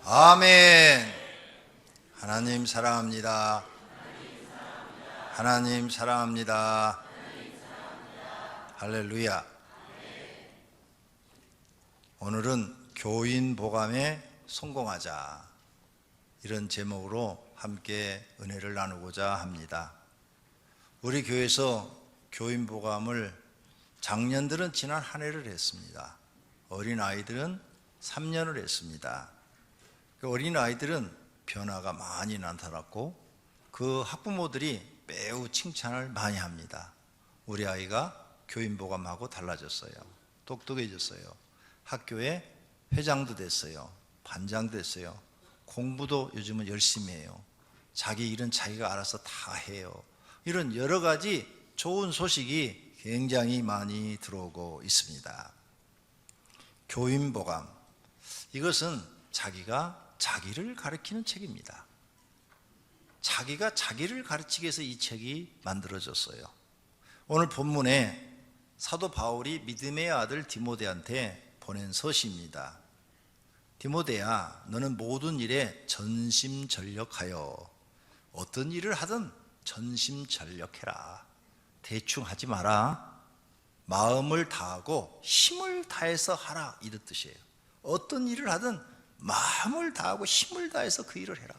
아멘. 하나님 사랑합니다. 하나님 사랑합니다. 할렐루야. 오늘은 교인 보감에 성공하자, 이런 제목으로 함께 은혜를 나누고자 합니다. 우리 교회에서 교인 보감을 장년들은 지난 한 해를 했습니다. 어린아이들은 3년을 했습니다. 그 어린아이들은 변화가 많이 나타났고 그 학부모들이 매우 칭찬을 많이 합니다. 우리 아이가 교인 보감하고 달라졌어요. 똑똑해졌어요. 학교에 회장도 됐어요. 반장도 됐어요. 공부도 요즘은 열심히 해요. 자기 일은 자기가 알아서 다 해요. 이런 여러 가지 좋은 소식이 굉장히 많이 들어오고 있습니다. 교인 보감, 이것은 자기가 자기를 가르치는 책입니다. 자기가 자기를 가르치기 위해서 이 책이 만들어졌어요. 오늘 본문에 사도 바울이 믿음의 아들 디모데한테 보낸 서시입니다. 디모데야, 너는 모든 일에 전심전력하여, 어떤 일을 하든 전심전력해라. 대충 하지 마라. 마음을 다하고 힘을 다해서 하라, 이런 뜻이에요. 어떤 일을 하든 마음을 다하고 힘을 다해서 그 일을 해라.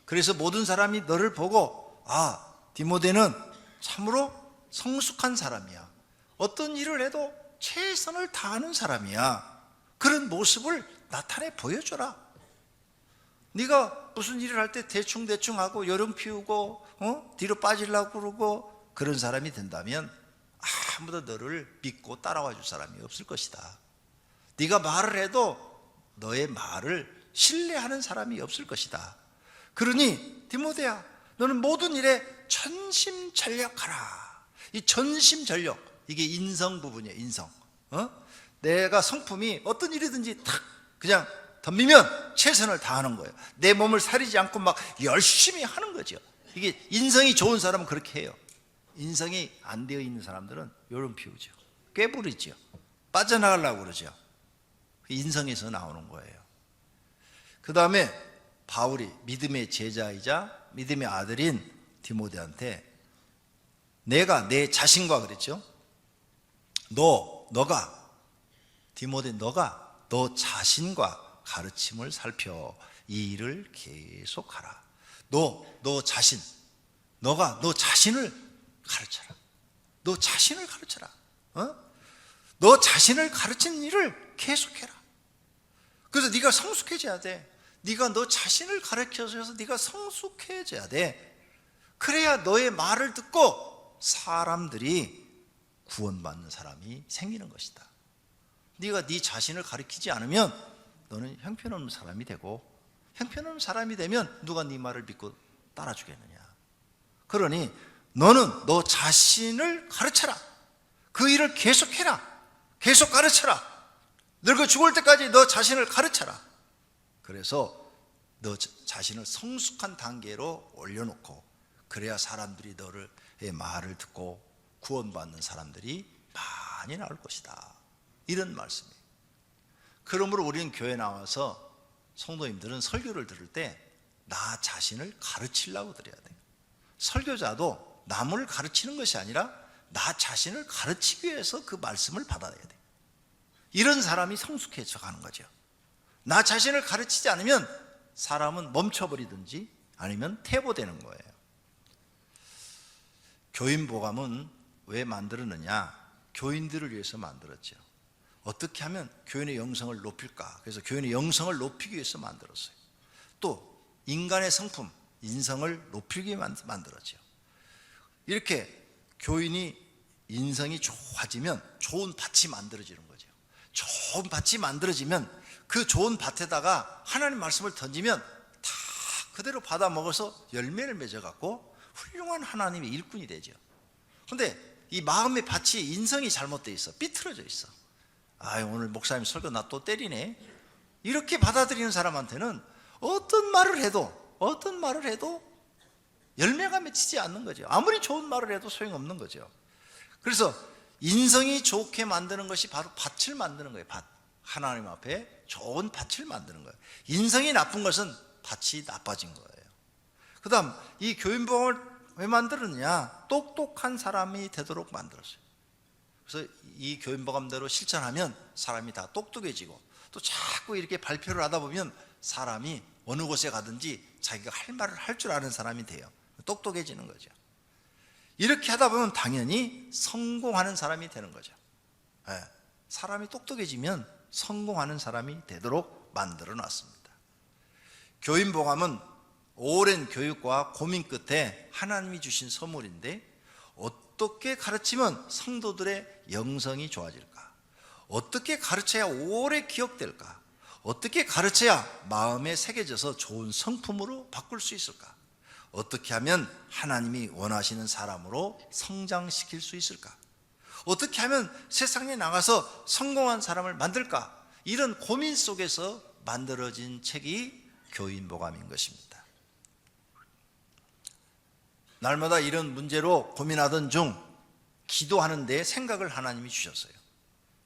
그래서 모든 사람이 너를 보고, 아, 디모데는 참으로 성숙한 사람이야, 어떤 일을 해도 최선을 다하는 사람이야, 그런 모습을 나타내 보여줘라. 네가 무슨 일을 할 때 대충대충 하고 여름 피우고 뒤로 빠지려고 그러고 그런 사람이 된다면 아무도 너를 믿고 따라와 줄 사람이 없을 것이다. 네가 말을 해도 너의 말을 신뢰하는 사람이 없을 것이다. 그러니 디모데야, 너는 모든 일에 전심전력하라. 이 전심전력, 이게 인성 부분이에요. 인성. 내가 성품이 어떤 일이든지 탁 그냥 덤비면 최선을 다하는 거예요. 내 몸을 사리지 않고 막 열심히 하는 거죠. 이게 인성이 좋은 사람은 그렇게 해요. 인성이 안 되어 있는 사람들은 요런 피우죠. 꾀부리죠. 빠져나가려고 그러죠. 인성에서 나오는 거예요. 그 다음에 바울이 믿음의 제자이자 믿음의 아들인 디모데한테 내가 내 자신과 그랬죠. 너가 디모데, 너가 너 자신과 가르침을 살펴 이 일을 계속하라. 너 자신, 너가 너 자신을 가르쳐라. 너 자신을 가르쳐라. 너 자신을 가르치는 일을 계속해라. 그래서 네가 성숙해져야 돼. 네가 너 자신을 가르쳐서 네가 성숙해져야 돼. 그래야 너의 말을 듣고 사람들이 구원받는 사람이 생기는 것이다. 네가 네 자신을 가르치지 않으면 너는 형편없는 사람이 되고, 형편없는 사람이 되면 누가 네 말을 믿고 따라주겠느냐. 그러니 너는 너 자신을 가르쳐라. 그 일을 계속해라. 계속 가르쳐라. 늙어 죽을 때까지 너 자신을 가르쳐라. 그래서 너 자신을 성숙한 단계로 올려놓고, 그래야 사람들이 너의 말을 듣고 구원받는 사람들이 많이 나올 것이다. 이런 말씀이에요. 그러므로 우리는 교회 나와서 성도님들은 설교를 들을 때 나 자신을 가르치려고 들어야 돼요. 설교자도 남을 가르치는 것이 아니라 나 자신을 가르치기 위해서 그 말씀을 받아야 돼요. 이런 사람이 성숙해져 가는 거죠. 나 자신을 가르치지 않으면 사람은 멈춰버리든지 아니면 퇴보되는 거예요. 교인 보감은 왜 만들었느냐? 교인들을 위해서 만들었죠. 어떻게 하면 교인의 영성을 높일까? 그래서 교인의 영성을 높이기 위해서 만들었어요. 또 인간의 성품, 인성을 높이기 위해 만들었죠. 이렇게 교인이 인성이 좋아지면 좋은 밭이 만들어지는 거죠. 좋은 밭이 만들어지면 그 좋은 밭에다가 하나님 말씀을 던지면 다 그대로 받아 먹어서 열매를 맺어갖고 훌륭한 하나님의 일꾼이 되죠. 그런데 이 마음의 밭이 인성이 잘못되어 있어. 삐뚤어져 있어. 아유, 오늘 목사님 설교 나 또 때리네. 이렇게 받아들이는 사람한테는 어떤 말을 해도 열매가 맺히지 않는 거죠. 아무리 좋은 말을 해도 소용없는 거죠. 그래서 인성이 좋게 만드는 것이 바로 밭을 만드는 거예요. 밭. 하나님 앞에 좋은 밭을 만드는 거예요. 인성이 나쁜 것은 밭이 나빠진 거예요. 그 다음 이 교인복음을 왜 만들었냐? 똑똑한 사람이 되도록 만들었어요. 그래서 이 교인복음대로 실천하면 사람이 다 똑똑해지고, 또 자꾸 이렇게 발표를 하다 보면 사람이 어느 곳에 가든지 자기가 할 말을 할 줄 아는 사람이 돼요. 똑똑해지는 거죠. 이렇게 하다 보면 당연히 성공하는 사람이 되는 거죠. 네. 사람이 똑똑해지면 성공하는 사람이 되도록 만들어 놨습니다. 교인복음은 오랜 교육과 고민 끝에 하나님이 주신 선물인데, 어떻게 가르치면 성도들의 영성이 좋아질까? 어떻게 가르쳐야 오래 기억될까? 어떻게 가르쳐야 마음에 새겨져서 좋은 성품으로 바꿀 수 있을까? 어떻게 하면 하나님이 원하시는 사람으로 성장시킬 수 있을까? 어떻게 하면 세상에 나가서 성공한 사람을 만들까? 이런 고민 속에서 만들어진 책이 교인복음인 것입니다. 날마다 이런 문제로 고민하던 중 기도하는 데 생각을 하나님이 주셨어요.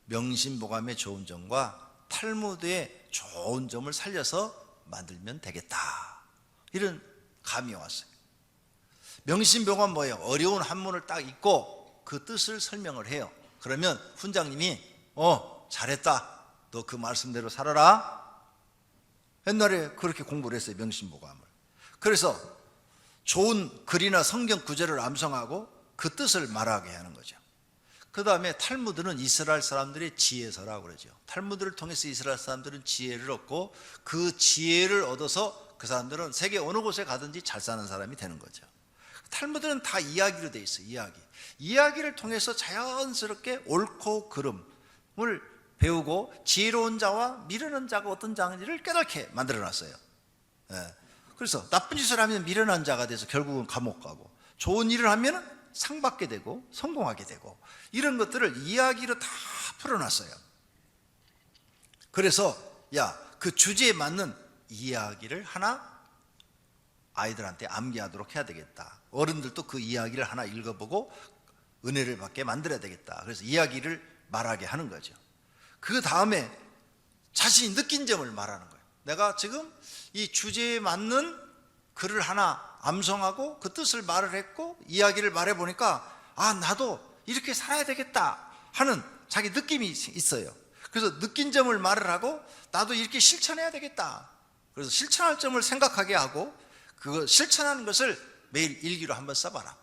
명심복음의 좋은 점과 탈무드의 좋은 점을 살려서 만들면 되겠다, 이런 감이 왔어요. 명심복음은 뭐예요? 어려운 한문을 딱 읽고 그 뜻을 설명을 해요. 그러면 훈장님이 잘했다, 너 그 말씀대로 살아라. 옛날에 그렇게 공부를 했어요, 명심복음을. 그래서 좋은 글이나 성경 구절을 암송하고 그 뜻을 말하게 하는 거죠. 그 다음에 탈무드는 이스라엘 사람들의 지혜서라고 그러죠. 탈무드를 통해서 이스라엘 사람들은 지혜를 얻고, 그 지혜를 얻어서 그 사람들은 세계 어느 곳에 가든지 잘 사는 사람이 되는 거죠. 탈무드는 다 이야기로 돼 있어요. 이야기를 통해서 자연스럽게 옳고 그름을 배우고, 지혜로운 자와 미련한 자가 어떤 자인지를 깨닫게 만들어놨어요. 그래서 나쁜 짓을 하면 미련한 자가 돼서 결국은 감옥 가고, 좋은 일을 하면 상 받게 되고 성공하게 되고, 이런 것들을 이야기로 다 풀어놨어요. 그래서 그 주제에 맞는 이야기를 하나 아이들한테 암기하도록 해야 되겠다. 어른들도 그 이야기를 하나 읽어보고 은혜를 받게 만들어야 되겠다. 그래서 이야기를 말하게 하는 거죠. 그 다음에 자신이 느낀 점을 말하는 거예요. 내가 지금 이 주제에 맞는 글을 하나 암송하고 그 뜻을 말을 했고 이야기를 말해보니까 나도 이렇게 살아야 되겠다 하는 자기 느낌이 있어요. 그래서 느낀 점을 말을 하고 나도 이렇게 실천해야 되겠다. 그래서 실천할 점을 생각하게 하고, 그거 실천하는 것을 매일 일기로 한번 써봐라.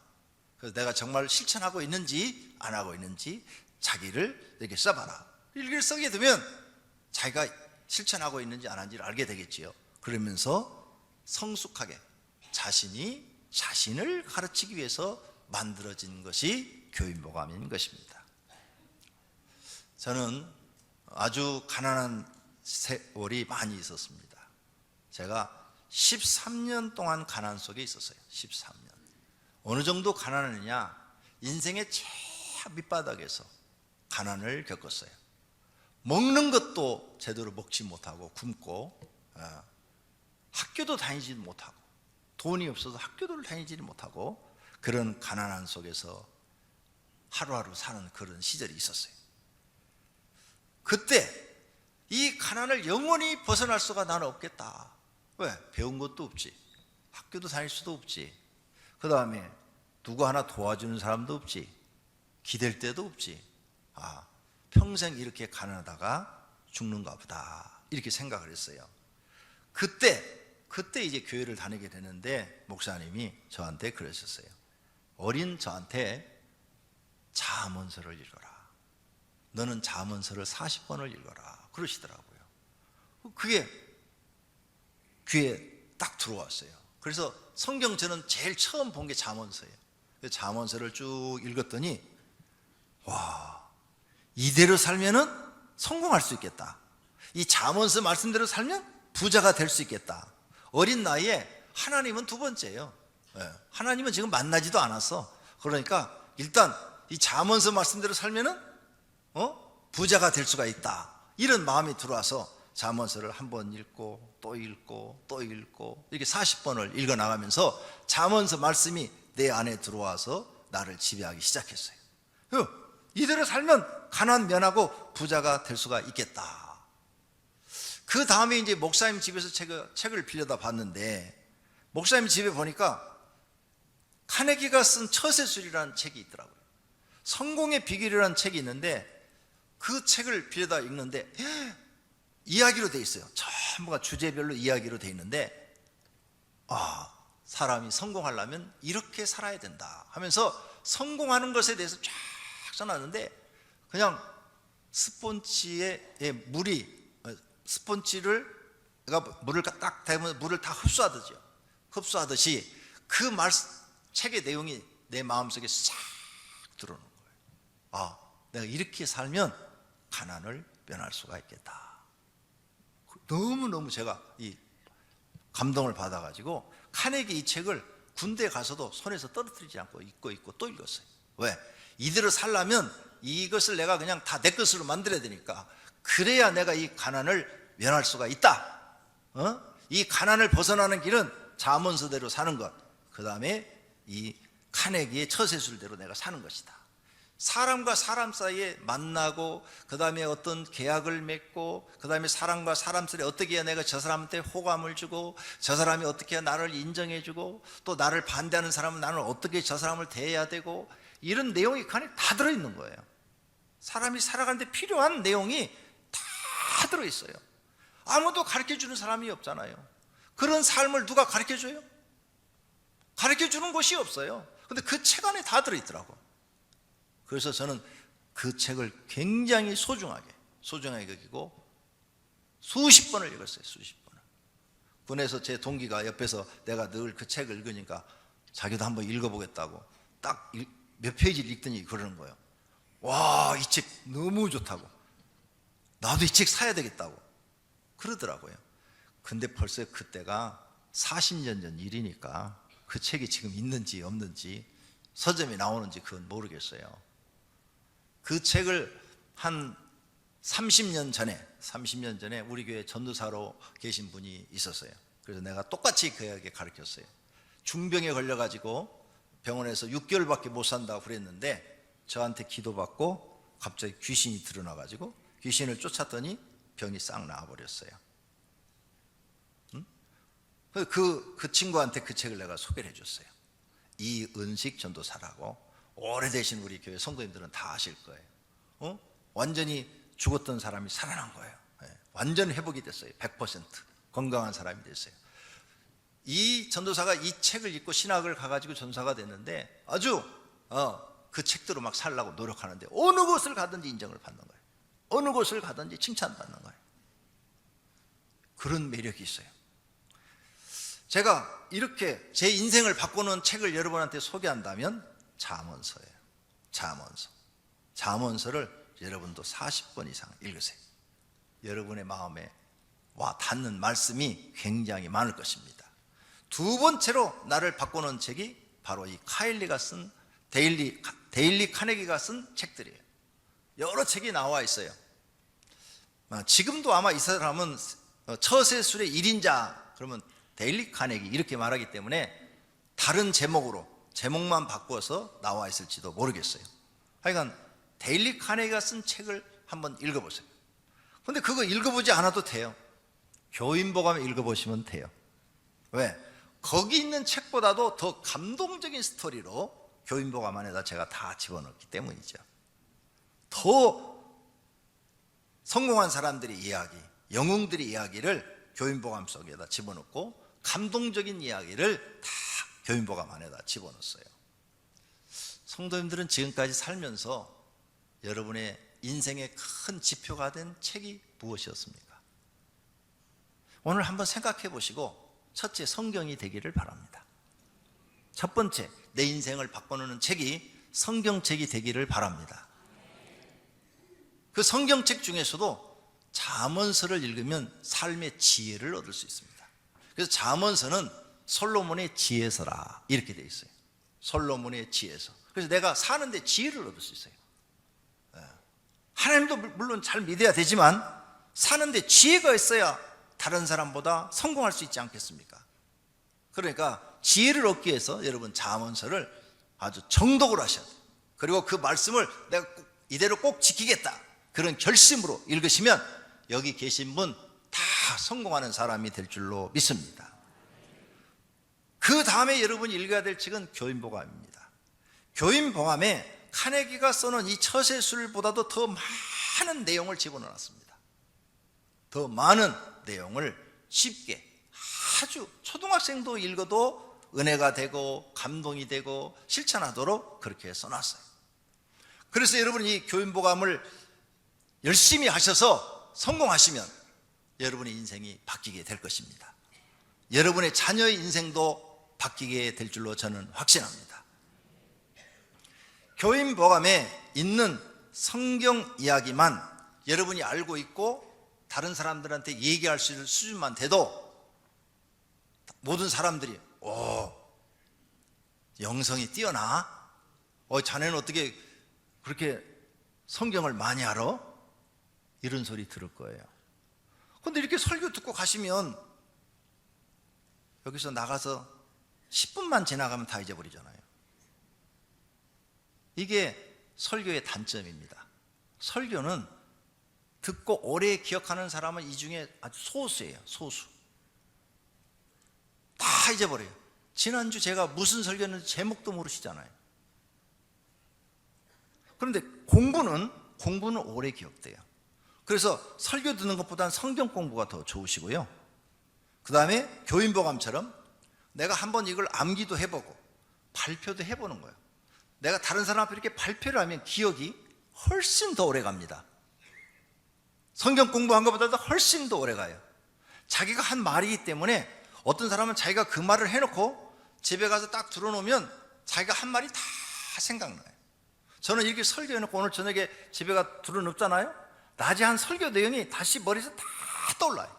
그래서 내가 정말 실천하고 있는지 안 하고 있는지 자기를 이렇게 써봐라. 일기를 쓰게 되면 자기가 실천하고 있는지 안 하는지를 알게 되겠지요. 그러면서 성숙하게 자신이 자신을 가르치기 위해서 만들어진 것이 교인복음인 것입니다. 저는 아주 가난한 세월이 많이 있었습니다. 제가 13년 동안 가난 속에 있었어요. 13년. 어느 정도 가난하느냐? 인생의 최 밑바닥에서 가난을 겪었어요. 먹는 것도 제대로 먹지 못하고 굶고, 학교도 다니지 못하고, 돈이 없어서 학교를 다니지 못하고, 그런 가난한 속에서 하루하루 사는 그런 시절이 있었어요. 그때 이 가난을 영원히 벗어날 수가 나는 없겠다. 왜? 배운 것도 없지, 학교도 다닐 수도 없지, 그 다음에 누구 하나 도와주는 사람도 없지, 기댈 데도 없지. 평생 이렇게 가난하다가 죽는가 보다, 이렇게 생각을 했어요. 그때 이제 교회를 다니게 되는데 목사님이 저한테 그러셨어요. 어린 저한테 잠언서를 읽어라. 너는 잠언서를 40번을 읽어라. 그러시더라고요. 그게 귀에 딱 들어왔어요. 그래서 성경 저는 제일 처음 본 게 잠언서예요. 잠언서를 쭉 읽었더니 이대로 살면은 성공할 수 있겠다. 이 잠언서 말씀대로 살면 부자가 될 수 있겠다. 어린 나이에 하나님은 두 번째예요. 하나님은 지금 만나지도 않았어. 그러니까 일단 이 잠언서 말씀대로 살면은 부자가 될 수가 있다. 이런 마음이 들어와서 잠언서를 한 번 읽고 또 읽고 또 읽고 이렇게 40번을 읽어 나가면서 잠언서 말씀이 내 안에 들어와서 나를 지배하기 시작했어요. 이대로 살면 가난 면하고 부자가 될 수가 있겠다. 그 다음에 이제 목사님 집에서 책을 빌려다 봤는데, 목사님 집에 보니까 카네기가 쓴 처세술이라는 책이 있더라고요. 성공의 비결이라는 책이 있는데, 그 책을 빌려다 읽는데 이야기로 돼 있어요. 전부가 주제별로 이야기로 돼 있는데, 사람이 성공하려면 이렇게 살아야 된다 하면서 성공하는 것에 대해서 쫙 써놨는데, 그냥 스폰지에 스폰지를 물을 딱 대면 물을 다 흡수하듯이 그 책의 내용이 내 마음속에 싹 들어오는 거예요. 내가 이렇게 살면 가난을 면할 수가 있겠다. 너무너무 제가 이 감동을 받아가지고 카네기 이 책을 군대 가서도 손에서 떨어뜨리지 않고 읽고 또 읽었어요. 왜? 이대로 살려면 이것을 내가 그냥 다 내 것으로 만들어야 되니까, 그래야 내가 이 가난을 면할 수가 있다. 이 가난을 벗어나는 길은 잠언서대로 사는 것, 그 다음에 이 카네기의 처세술대로 내가 사는 것이다. 사람과 사람 사이에 만나고, 그 다음에 어떤 계약을 맺고, 그 다음에 사람과 사람 사이에 어떻게 해야 내가 저 사람한테 호감을 주고, 저 사람이 어떻게 해야 나를 인정해 주고, 또 나를 반대하는 사람은 나는 어떻게 저 사람을 대해야 되고, 이런 내용이 그 안에 다 들어있는 거예요. 사람이 살아가는데 필요한 내용이 다 들어있어요. 아무도 가르쳐주는 사람이 없잖아요. 그런 삶을 누가 가르쳐줘요? 가르쳐주는 곳이 없어요. 근데 그 책 안에 다 들어있더라고. 그래서 저는 그 책을 굉장히 소중하게 여기고 수십 번을 읽었어요. 수십 번을. 군에서 제 동기가 옆에서 내가 늘 그 책을 읽으니까 자기도 한번 읽어보겠다고 딱 몇 페이지를 읽더니 그러는 거예요. 와, 이 책 너무 좋다고, 나도 이 책 사야 되겠다고 그러더라고요. 근데 벌써 그때가 40년 전 일이니까 그 책이 지금 있는지 없는지, 서점에 나오는지 그건 모르겠어요. 그 책을 한 30년 전에 우리 교회 전도사로 계신 분이 있었어요. 그래서 내가 똑같이 그에게 가르쳤어요. 중병에 걸려가지고 병원에서 6개월밖에 못 산다고 그랬는데, 저한테 기도받고 갑자기 귀신이 드러나가지고 귀신을 쫓았더니 병이 싹 나아버렸어요. 그 친구한테 그 책을 내가 소개를 해줬어요. 이은식 전도사라고. 오래되신 우리 교회 성도님들은 다 아실 거예요. 완전히 죽었던 사람이 살아난 거예요. 완전 회복이 됐어요. 100% 건강한 사람이 됐어요. 이 전도사가 이 책을 읽고 신학을 가가지고 전도사가 됐는데, 아주 그 책대로 막 살려고 노력하는데, 어느 곳을 가든지 인정을 받는 거예요. 어느 곳을 가든지 칭찬받는 거예요. 그런 매력이 있어요. 제가 이렇게 제 인생을 바꾸는 책을 여러분한테 소개한다면 잠언서예요. 잠언서를 여러분도 40번 이상 읽으세요. 여러분의 마음에 와 닿는 말씀이 굉장히 많을 것입니다. 두 번째로 나를 바꾸는 책이 바로 이 데일리 카네기가 쓴 책들이에요. 여러 책이 나와 있어요. 지금도 아마 이 사람은 처세술의 1인자 그러면 데일리 카네기 이렇게 말하기 때문에 다른 제목만 바꿔서 나와 있을지도 모르겠어요. 하여간 데일리 카네기가 쓴 책을 한번 읽어보세요. 근데 그거 읽어보지 않아도 돼요. 교인복음에 읽어보시면 돼요. 왜? 거기 있는 책보다도 더 감동적인 스토리로 교인복음 안에다 제가 다 집어넣기 때문이죠. 더 성공한 사람들의 이야기, 영웅들의 이야기를 교인복음 속에다 집어넣고 감동적인 이야기를 다 교인복음 안에다 집어넣었어요. 성도님들은 지금까지 살면서 여러분의 인생의 큰 지표가 된 책이 무엇이었습니까? 오늘 한번 생각해 보시고 첫째, 성경이 되기를 바랍니다. 첫 번째, 내 인생을 바꿔놓는 책이 성경책이 되기를 바랍니다. 그 성경책 중에서도 잠언서를 읽으면 삶의 지혜를 얻을 수 있습니다. 그래서 잠언서는 솔로몬의 지혜서라 이렇게 되어 있어요. 솔로몬의 지혜서. 그래서 내가 사는데 지혜를 얻을 수 있어요. 하나님도 물론 잘 믿어야 되지만 사는데 지혜가 있어야 다른 사람보다 성공할 수 있지 않겠습니까? 그러니까 지혜를 얻기 위해서 여러분 잠언서를 아주 정독을 하셔야 돼요. 그리고 그 말씀을 내가 이대로 꼭 지키겠다 그런 결심으로 읽으시면 여기 계신 분 다 성공하는 사람이 될 줄로 믿습니다. 그 다음에 여러분이 읽어야 될 책은 교인복음입니다. 교인복음에 카네기가 써놓은 이 처세술보다도 더 많은 내용을 집어넣었습니다. 더 많은 내용을 쉽게, 아주 초등학생도 읽어도 은혜가 되고 감동이 되고 실천하도록 그렇게 써놨어요. 그래서 여러분이 이 교인복음을 열심히 하셔서 성공하시면 여러분의 인생이 바뀌게 될 것입니다. 여러분의 자녀의 인생도 바뀌게 될 줄로 저는 확신합니다. 교인복음에 있는 성경 이야기만 여러분이 알고 있고 다른 사람들한테 얘기할 수 있는 수준만 돼도 모든 사람들이 영성이 뛰어나? 자네는 어떻게 그렇게 성경을 많이 알아? 이런 소리 들을 거예요. 그런데 이렇게 설교 듣고 가시면 여기서 나가서 10분만 지나가면 다 잊어버리잖아요. 이게 설교의 단점입니다. 설교는 듣고 오래 기억하는 사람은 이 중에 아주 소수예요. 소수. 다 잊어버려요. 지난주 제가 무슨 설교였는지 제목도 모르시잖아요. 그런데 공부는 오래 기억돼요. 그래서 설교 듣는 것보다는 성경 공부가 더 좋으시고요. 그 다음에 교인복음처럼 내가 한번 이걸 암기도 해보고 발표도 해보는 거예요. 내가 다른 사람 앞에 이렇게 발표를 하면 기억이 훨씬 더 오래 갑니다. 성경 공부한 것보다도 훨씬 더 오래 가요. 자기가 한 말이기 때문에 어떤 사람은 자기가 그 말을 해놓고 집에 가서 딱 들어놓으면 자기가 한 말이 다 생각나요. 저는 이렇게 설교해놓고 오늘 저녁에 집에 가 들어눕잖아요. 낮에 한 설교 내용이 다시 머리에서 다 떠올라요.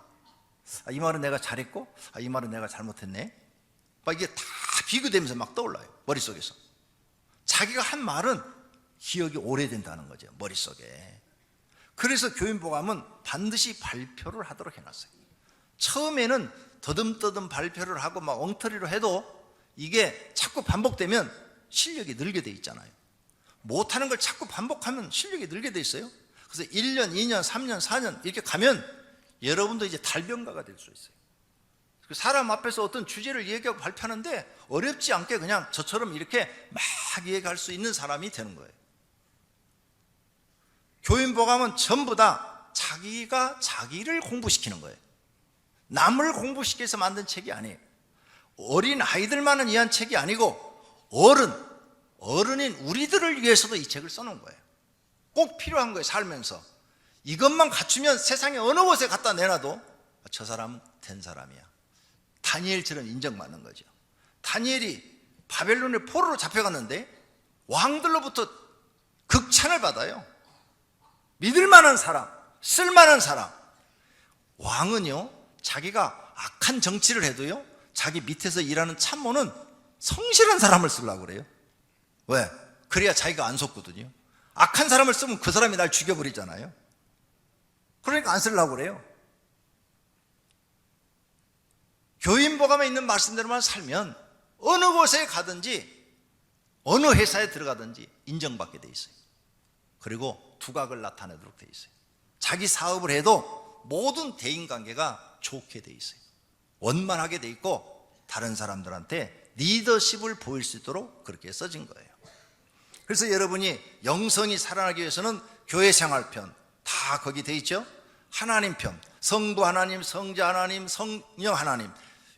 이 말은 내가 잘했고 이 말은 내가 잘못했네. 막 이게 다 비교되면서 막 떠올라요. 머릿속에서. 자기가 한 말은 기억이 오래된다는 거죠. 머릿속에. 그래서 교인복음은 반드시 발표를 하도록 해놨어요. 처음에는 더듬더듬 발표를 하고 막 엉터리로 해도 이게 자꾸 반복되면 실력이 늘게 돼 있잖아요. 못하는 걸 자꾸 반복하면 실력이 늘게 돼 있어요. 그래서 1년, 2년, 3년, 4년 이렇게 가면 여러분도 이제 달변가가 될 수 있어요. 사람 앞에서 어떤 주제를 얘기하고 발표하는데 어렵지 않게 그냥 저처럼 이렇게 막 얘기할 수 있는 사람이 되는 거예요. 교인복음은 전부 다 자기가 자기를 공부시키는 거예요. 남을 공부시켜서 만든 책이 아니에요. 어린 아이들만을 위한 책이 아니고 어른인 우리들을 위해서도 이 책을 써놓은 거예요. 꼭 필요한 거예요. 살면서 이것만 갖추면 세상에 어느 곳에 갖다 내놔도 저 사람은 된 사람이야. 다니엘처럼 인정받는 거죠. 다니엘이 바벨론의 포로로 잡혀갔는데 왕들로부터 극찬을 받아요. 믿을 만한 사람, 쓸 만한 사람. 왕은요, 자기가 악한 정치를 해도요, 자기 밑에서 일하는 참모는 성실한 사람을 쓰려고 그래요. 왜? 그래야 자기가 안 속거든요. 악한 사람을 쓰면 그 사람이 날 죽여버리잖아요. 그러니까 안 쓰려고 그래요. 교인복음에 있는 말씀대로만 살면 어느 곳에 가든지 어느 회사에 들어가든지 인정받게 돼 있어요. 그리고 두각을 나타내도록 돼 있어요. 자기 사업을 해도 모든 대인관계가 좋게 돼 있어요. 원만하게 돼 있고 다른 사람들한테 리더십을 보일 수 있도록 그렇게 써진 거예요. 그래서 여러분이 영성이 살아나기 위해서는 교회 생활편 다 거기 돼 있죠. 하나님 편, 성부 하나님, 성자 하나님, 성령 하나님,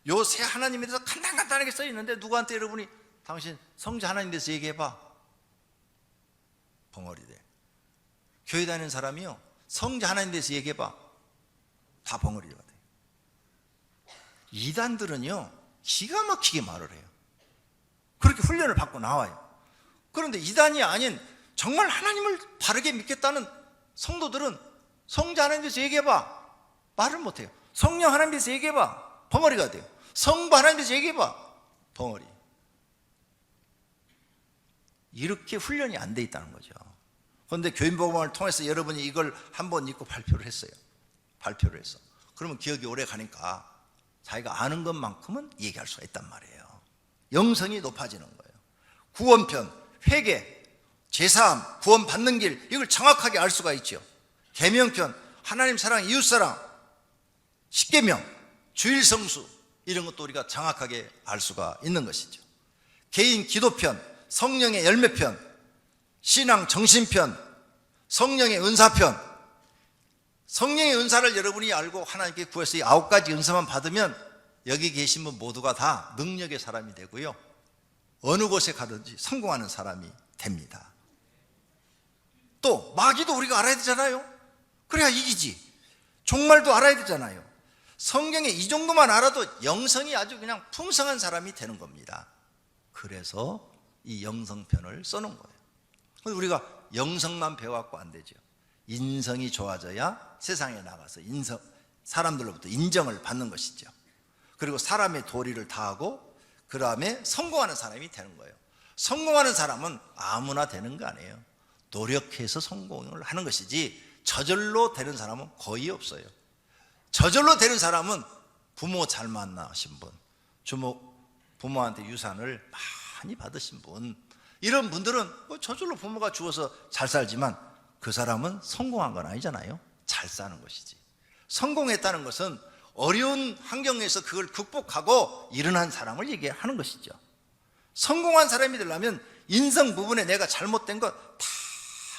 요 세 하나님에 대해서 간단하게 써 있는데 누구한테 여러분이 당신 성자 하나님에 대해서 얘기해봐, 벙어리 돼. 교회 다니는 사람이요, 성자 하나님에 대해서 얘기해봐, 다 벙어리가 돼. 이단들은요 기가 막히게 말을 해요. 그렇게 훈련을 받고 나와요. 그런데 이단이 아닌 정말 하나님을 바르게 믿겠다는 성도들은 성자 하나님에 대해서 얘기해봐, 말을 못해요. 성령 하나님에 대해서 얘기해봐, 벙어리가 돼요. 성부 하나님에 대해서 얘기해봐, 벙어리. 이렇게 훈련이 안 돼 있다는 거죠. 그런데 교인복음을 통해서 여러분이 이걸 한번 읽고 발표를 했어요. 발표를 했어. 그러면 기억이 오래 가니까 자기가 아는 것만큼은 얘기할 수가 있단 말이에요. 영성이 높아지는 거예요. 구원편, 회개, 제사함, 구원 받는 길, 이걸 정확하게 알 수가 있죠. 계명편, 하나님 사랑, 이웃 사랑, 십계명, 주일성수 이런 것도 우리가 정확하게 알 수가 있는 것이죠. 개인 기도편, 성령의 열매편, 신앙 정신편, 성령의 은사편. 성령의 은사를 여러분이 알고 하나님께 구해서 이 9가지 은사만 받으면 여기 계신 분 모두가 다 능력의 사람이 되고요, 어느 곳에 가든지 성공하는 사람이 됩니다. 또 마귀도 우리가 알아야 되잖아요. 그래야 이기지. 종말도 알아야 되잖아요. 성경에 이 정도만 알아도 영성이 아주 그냥 풍성한 사람이 되는 겁니다. 그래서 이 영성편을 써놓은 거예요. 우리가 영성만 배워갖고 안 되죠. 인성이 좋아져야 세상에 나가서 사람들로부터 인정을 받는 것이죠. 그리고 사람의 도리를 다하고 그 다음에 성공하는 사람이 되는 거예요. 성공하는 사람은 아무나 되는 거 아니에요. 노력해서 성공을 하는 것이지 저절로 되는 사람은 거의 없어요. 저절로 되는 사람은 부모 잘 만나신 분, 부모한테 유산을 많이 받으신 분, 이런 분들은 저절로 부모가 주어서 잘 살지만 그 사람은 성공한 건 아니잖아요. 잘 사는 것이지. 성공했다는 것은 어려운 환경에서 그걸 극복하고 일어난 사람을 얘기하는 것이죠. 성공한 사람이 되려면 인성 부분에 내가 잘못된 거 다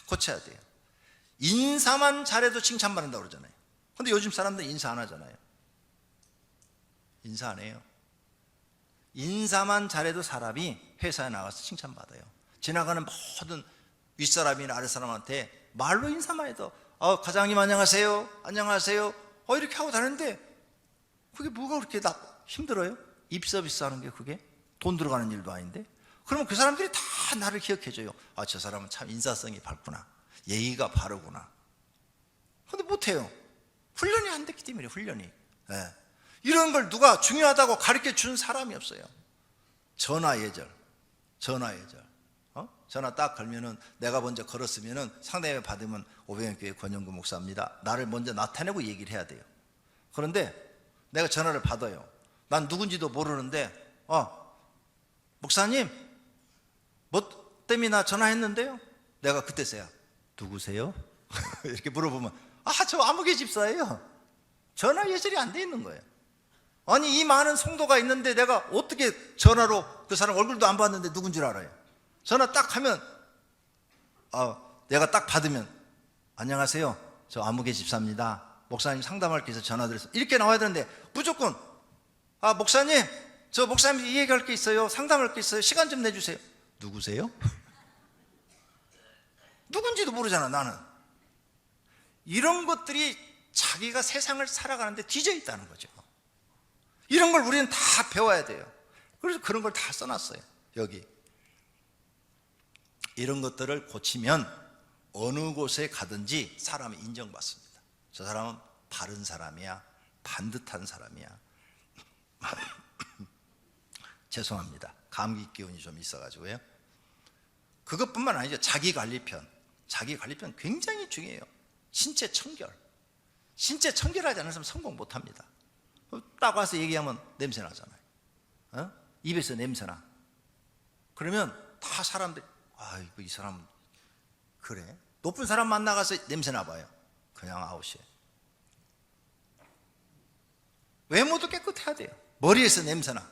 고쳐야 돼요. 인사만 잘해도 칭찬받는다고 그러잖아요. 근데 요즘 사람들 인사 안 하잖아요. 인사 안 해요. 인사만 잘해도 사람이 회사에 나가서 칭찬받아요. 지나가는 모든 윗사람이나 아랫사람한테 말로 인사만 해도 과장님 안녕하세요, 안녕하세요 이렇게 하고 다니는데 그게 뭐가 그렇게 힘들어요? 입 서비스 하는 게 그게 돈 들어가는 일도 아닌데. 그러면 그 사람들이 다 나를 기억해줘요. 저 사람은 참 인사성이 밝구나, 예의가 바르구나. 근데 못해요. 훈련이 안 됐기 때문에. 훈련이 이런 걸 누가 중요하다고 가르쳐 준 사람이 없어요. 전화 예절. 전화 딱 걸면은 내가 먼저 걸었으면은 상담을 받으면 오병현교회 권영구 목사입니다, 나를 먼저 나타내고 얘기를 해야 돼요. 그런데 내가 전화를 받아요. 난 누군지도 모르는데 목사님 뭐 때문에 나 전화했는데요. 내가 그때서야 누구세요? 이렇게 물어보면 저 아무개 집사예요. 전화 예절이 안 돼 있는 거예요. 아니 이 많은 성도가 있는데 내가 어떻게 전화로 그 사람 얼굴도 안 봤는데 누군지 알아요? 전화 딱 하면 내가 딱 받으면 안녕하세요, 저 아무개 집사입니다, 목사님 상담할 게 있어서 전화드렸어요, 이렇게 나와야 되는데 무조건 목사님 저 목사님 이 얘기할 게 있어요, 상담할 게 있어요, 시간 좀 내주세요. 누구세요? 누군지도 모르잖아 나는. 이런 것들이 자기가 세상을 살아가는데 뒤져 있다는 거죠. 이런 걸 우리는 다 배워야 돼요. 그래서 그런 걸 다 써놨어요 여기. 이런 것들을 고치면 어느 곳에 가든지 사람이 인정받습니다. 저 사람은 바른 사람이야, 반듯한 사람이야. 죄송합니다, 감기 기운이 좀 있어가지고요. 그것뿐만 아니죠. 자기관리편 굉장히 중요해요. 신체 청결하지 않은 사람은 성공 못합니다. 딱 와서 얘기하면 냄새 나잖아요. 입에서 냄새 나. 그러면 다 사람들이 이 사람 그래? 높은 사람 만나가서 냄새 나봐요. 그냥 아웃이에요. 외모도 깨끗해야 돼요. 머리에서 냄새 나.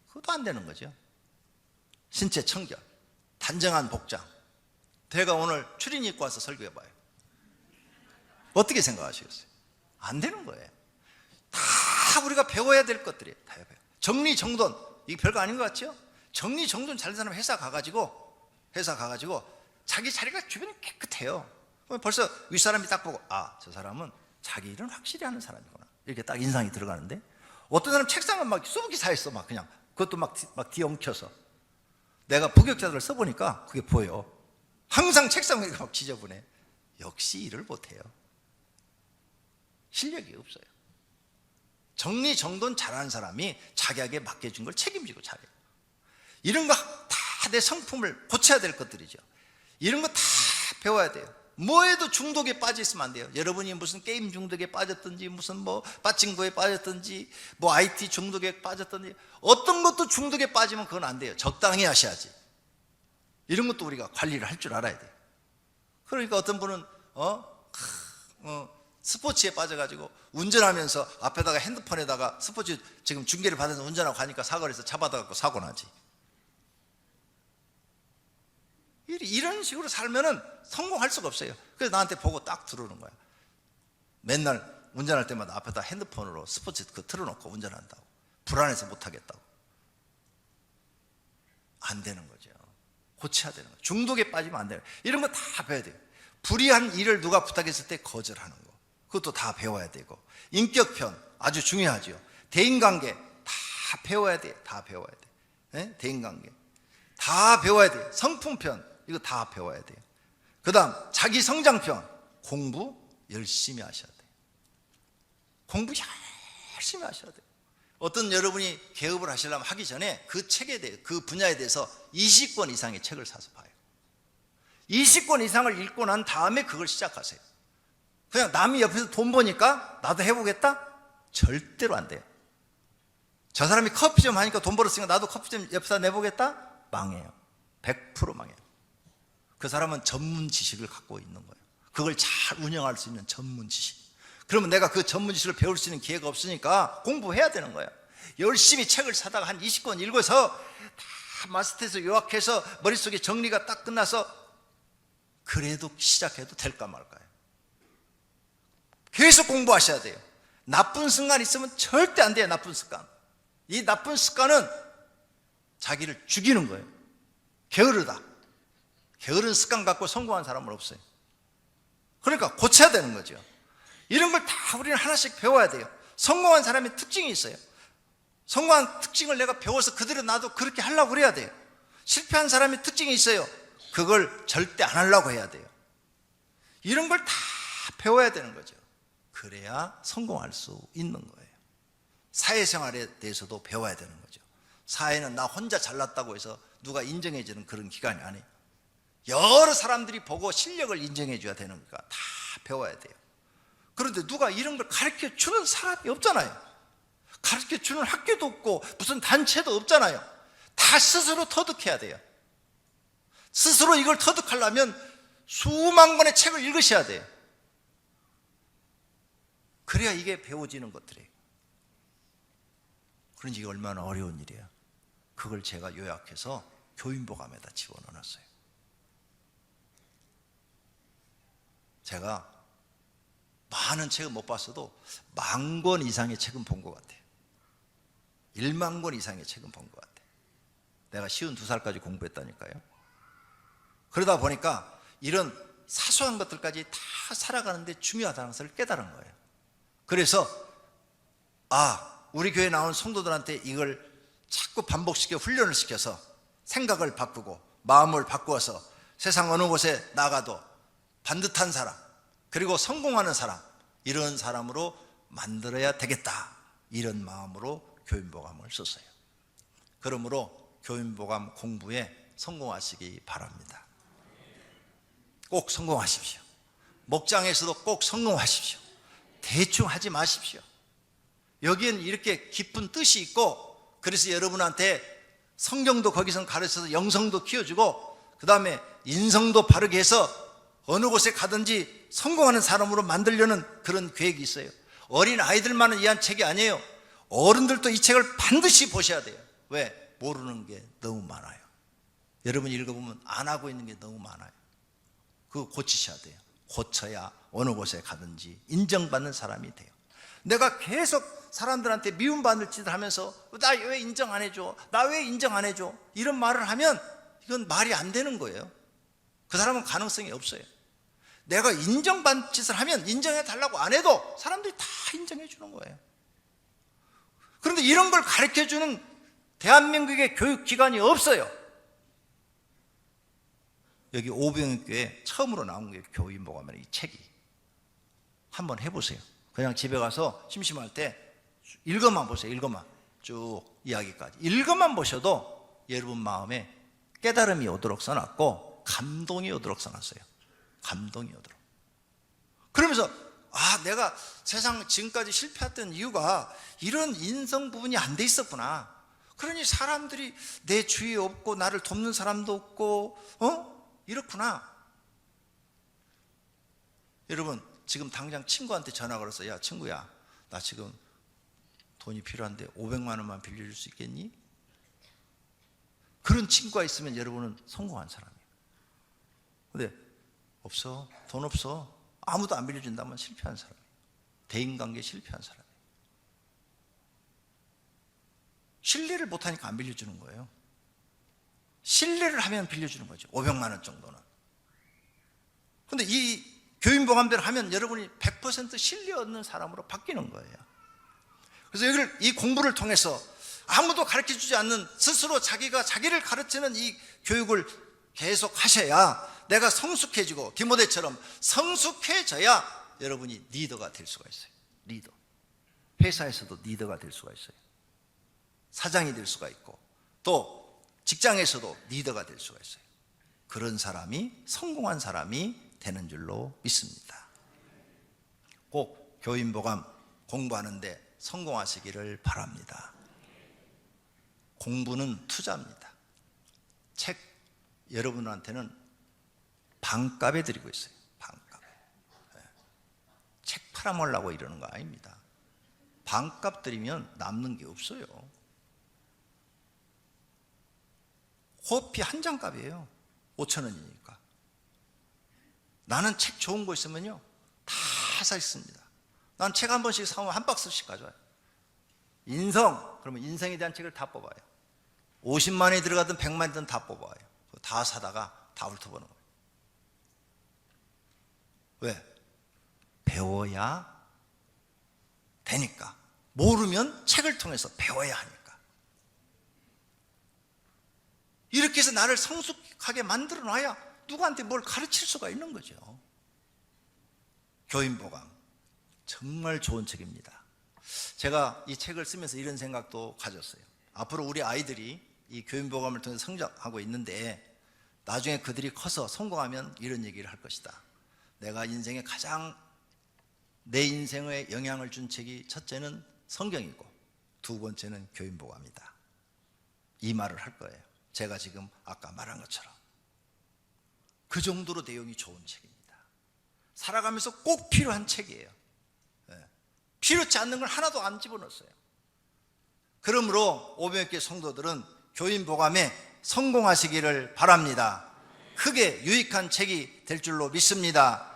그것도 안 되는 거죠. 신체 청결, 단정한 복장. 제가 오늘 추리닝 입고 와서 설교해봐요. 어떻게 생각하시겠어요? 안 되는 거예요. 다 우리가 배워야 될 것들이에요. 다 배워요. 정리정돈, 이게 별거 아닌 것 같죠? 정리정돈 잘하는 사람 회사 가가지고 자기 자리가 주변이 깨끗해요. 그럼 벌써 윗사람이 딱 보고 저 사람은 자기 일은 확실히 하는 사람이구나, 이렇게 딱 인상이 들어가는데, 어떤 사람 책상은 막 수북이 쌓였어. 막 그냥 그것도 막 뒤엉켜서. 내가 부격자들을 써보니까 그게 보여. 항상 책상 위가 막 지저분해. 역시 일을 못해요. 실력이 없어요. 정리정돈 잘하는 사람이 자기에게 맡겨준 걸 책임지고 잘해요. 이런 거 다 내 성품을 고쳐야 될 것들이죠. 이런 거 다 배워야 돼요. 뭐에도 중독에 빠져 있으면 안 돼요. 여러분이 무슨 게임 중독에 빠졌든지, 무슨 빠찡거에 빠졌든지, IT 중독에 빠졌든지, 어떤 것도 중독에 빠지면 그건 안 돼요. 적당히 하셔야지. 이런 것도 우리가 관리를 할 줄 알아야 돼요. 그러니까 어떤 분은 스포츠에 빠져가지고 운전하면서 앞에다가 핸드폰에다가 스포츠 지금 중계를 받아서 운전하고 가니까 사거리에서 잡아다갖고 사고 나지. 이런 식으로 살면은 성공할 수가 없어요. 그래서 나한테 보고 딱 들어오는 거야. 맨날 운전할 때마다 앞에다 핸드폰으로 스포츠 틀어놓고 운전한다고. 불안해서 못하겠다고. 안 되는 거죠. 고쳐야 되는 거예요. 중독에 빠지면 안 돼요. 이런 거 다 배워야 돼요. 불의한 일을 누가 부탁했을 때 거절하는 거, 그것도 다 배워야 되고, 인격편 아주 중요하죠. 대인관계 다 배워야 돼요. 다 배워야 돼요. 네? 대인관계 다 배워야 돼요. 성품편 이거 다 배워야 돼요. 그 다음 자기 성장편, 공부 열심히 하셔야 돼요. 공부 열심히 하셔야 돼요. 어떤 여러분이 개업을 하시려면 하기 전에 그 책에 대해, 그 분야에 대해서 20권 이상의 책을 사서 봐요. 20권 이상을 읽고 난 다음에 그걸 시작하세요. 그냥 남이 옆에서 돈 버니까 나도 해보겠다? 절대로 안 돼요. 저 사람이 커피점 하니까 돈 벌었으니까 나도 커피점 옆에다 내보겠다? 망해요. 100% 망해요. 그 사람은 전문 지식을 갖고 있는 거예요. 그걸 잘 운영할 수 있는 전문 지식. 그러면 내가 그 전문 지식을 배울 수 있는 기회가 없으니까 공부해야 되는 거예요. 열심히 책을 사다가 한 20권 읽어서 다 마스터해서 요약해서 머릿속에 정리가 딱 끝나서 그래도 시작해도 될까 말까요? 계속 공부하셔야 돼요. 나쁜 습관 있으면 절대 안 돼요. 나쁜 습관. 이 나쁜 습관은 자기를 죽이는 거예요. 게으르다. 게으른 습관 갖고 성공한 사람은 없어요. 그러니까 고쳐야 되는 거죠. 이런 걸 다 우리는 하나씩 배워야 돼요. 성공한 사람의 특징이 있어요. 성공한 특징을 내가 배워서 그대로 나도 그렇게 하려고 그래야 돼요. 실패한 사람의 특징이 있어요. 그걸 절대 안 하려고 해야 돼요. 이런 걸 다 배워야 되는 거죠. 그래야 성공할 수 있는 거예요. 사회생활에 대해서도 배워야 되는 거죠. 사회는 나 혼자 잘났다고 해서 누가 인정해 주는 그런 기관이 아니에요. 여러 사람들이 보고 실력을 인정해 줘야 되는 거니까 다 배워야 돼요. 그런데 누가 이런 걸 가르쳐 주는 사람이 없잖아요. 가르쳐 주는 학교도 없고 무슨 단체도 없잖아요. 다 스스로 터득해야 돼요. 스스로 이걸 터득하려면 수만 권의 책을 읽으셔야 돼요. 그래야 이게 배워지는 것들이에요. 그런지 이게 얼마나 어려운 일이에요. 그걸 제가 요약해서 교인보감에다 집어넣어놨어요. 제가 많은 책은 못 봤어도 10,000권 이상의 책은 본 것 같아요. 10,000권 이상의 책은 본 것 같아요. 내가 52살까지 공부했다니까요. 그러다 보니까 이런 사소한 것들까지 다 살아가는데 중요하다는 것을 깨달은 거예요. 그래서 우리 교회에 나온 성도들한테 이걸 자꾸 반복시켜 훈련을 시켜서 생각을 바꾸고 마음을 바꾸어서 세상 어느 곳에 나가도 반듯한 사람, 그리고 성공하는 사람, 이런 사람으로 만들어야 되겠다, 이런 마음으로 교인보감을 썼어요. 그러므로 교인보감 공부에 성공하시기 바랍니다. 꼭 성공하십시오. 목장에서도 꼭 성공하십시오. 대충 하지 마십시오. 여기엔 이렇게 깊은 뜻이 있고, 그래서 여러분한테 성경도 거기서 가르쳐서 영성도 키워주고, 그 다음에 인성도 바르게 해서 어느 곳에 가든지 성공하는 사람으로 만들려는 그런 계획이 있어요. 어린 아이들만을 위한 책이 아니에요. 어른들도 이 책을 반드시 보셔야 돼요. 왜? 모르는 게 너무 많아요. 여러분이 읽어보면 안 하고 있는 게 너무 많아요. 그거 고치셔야 돼요. 고쳐야 어느 곳에 가든지 인정받는 사람이 돼요. 내가 계속 사람들한테 미움받을 짓을 하면서 나 왜 인정 안 해줘? 나 왜 인정 안 해줘? 이런 말을 하면 이건 말이 안 되는 거예요. 그 사람은 가능성이 없어요. 내가 인정받는 짓을 하면 인정해 달라고 안 해도 사람들이 다 인정해 주는 거예요. 그런데 이런 걸 가르쳐 주는 대한민국의 교육기관이 없어요. 여기 오병이교회 처음으로 나온 게 교인보감이라는 이 책이. 한번 해보세요. 그냥 집에 가서 심심할 때 읽어만 보세요. 읽어만. 쭉 이야기까지. 읽어만 보셔도 여러분 마음에 깨달음이 오도록 써놨고 감동이 오도록 써놨어요. 감동이 오도록. 그러면서 내가 세상 지금까지 실패했던 이유가 이런 인성 부분이 안 돼 있었구나. 그러니 사람들이 내 주위에 없고 나를 돕는 사람도 없고 이렇구나. 여러분, 지금 당장 친구한테 전화 걸어서 야 친구야 나 지금 돈이 필요한데 500만 원만 빌려줄 수 있겠니? 그런 친구가 있으면 여러분은 성공한 사람이에요. 근데 없어, 돈 없어, 아무도 안 빌려준다면 실패한 사람이에요. 대인관계에 실패한 사람이에요. 신뢰를 못하니까 안 빌려주는 거예요. 신뢰를 하면 빌려주는 거죠. 500만 원 정도는. 근데 이 교인보감대로 하면 여러분이 100% 신뢰 얻는 사람으로 바뀌는 거예요. 그래서 여기를 이 공부를 통해서 아무도 가르쳐주지 않는 스스로 자기가 자기를 가르치는 이 교육을 계속 하셔야 내가 성숙해지고 디모데처럼 성숙해져야 여러분이 리더가 될 수가 있어요. 리더. 회사에서도 리더가 될 수가 있어요. 사장이 될 수가 있고 또 직장에서도 리더가 될 수가 있어요. 그런 사람이 성공한 사람이 되는 줄로 믿습니다. 꼭 교인보감 공부하는데 성공하시기를 바랍니다. 공부는 투자입니다. 책 여러분한테는 반값에 드리고 있어요. 반값에. 책 팔아먹으려고 이러는 거 아닙니다. 반값 드리면 남는 게 없어요. 호피 한 장 값이에요. 5,000원이니까. 나는 책 좋은 거 있으면요 다 사 있습니다. 난 책 한 번씩 사오면 한 박스씩 가져와요. 인성, 그러면 인생에 대한 책을 다 뽑아요. 50만 원이 들어가든 100만 원이든 다 뽑아요. 다 사다가 다 훑어보는 거예요. 왜? 배워야 되니까. 모르면 책을 통해서 배워야 하니까. 이렇게 해서 나를 성숙하게 만들어 놔야 누구한테 뭘 가르칠 수가 있는 거죠. 교인보감 정말 좋은 책입니다. 제가 이 책을 쓰면서 이런 생각도 가졌어요. 앞으로 우리 아이들이 이 교인보감을 통해서 성장하고 있는데 나중에 그들이 커서 성공하면 이런 얘기를 할 것이다. 내가 인생에 가장 내 인생에 영향을 준 책이 첫째는 성경이고 두 번째는 교인보감이다. 이 말을 할 거예요. 제가 지금 아까 말한 것처럼 그 정도로 내용이 좋은 책입니다. 살아가면서 꼭 필요한 책이에요. 필요치 않는 걸 하나도 안 집어넣었어요. 그러므로 500개 성도들은 교인보감에 성공하시기를 바랍니다. 크게 유익한 책이 될 줄로 믿습니다.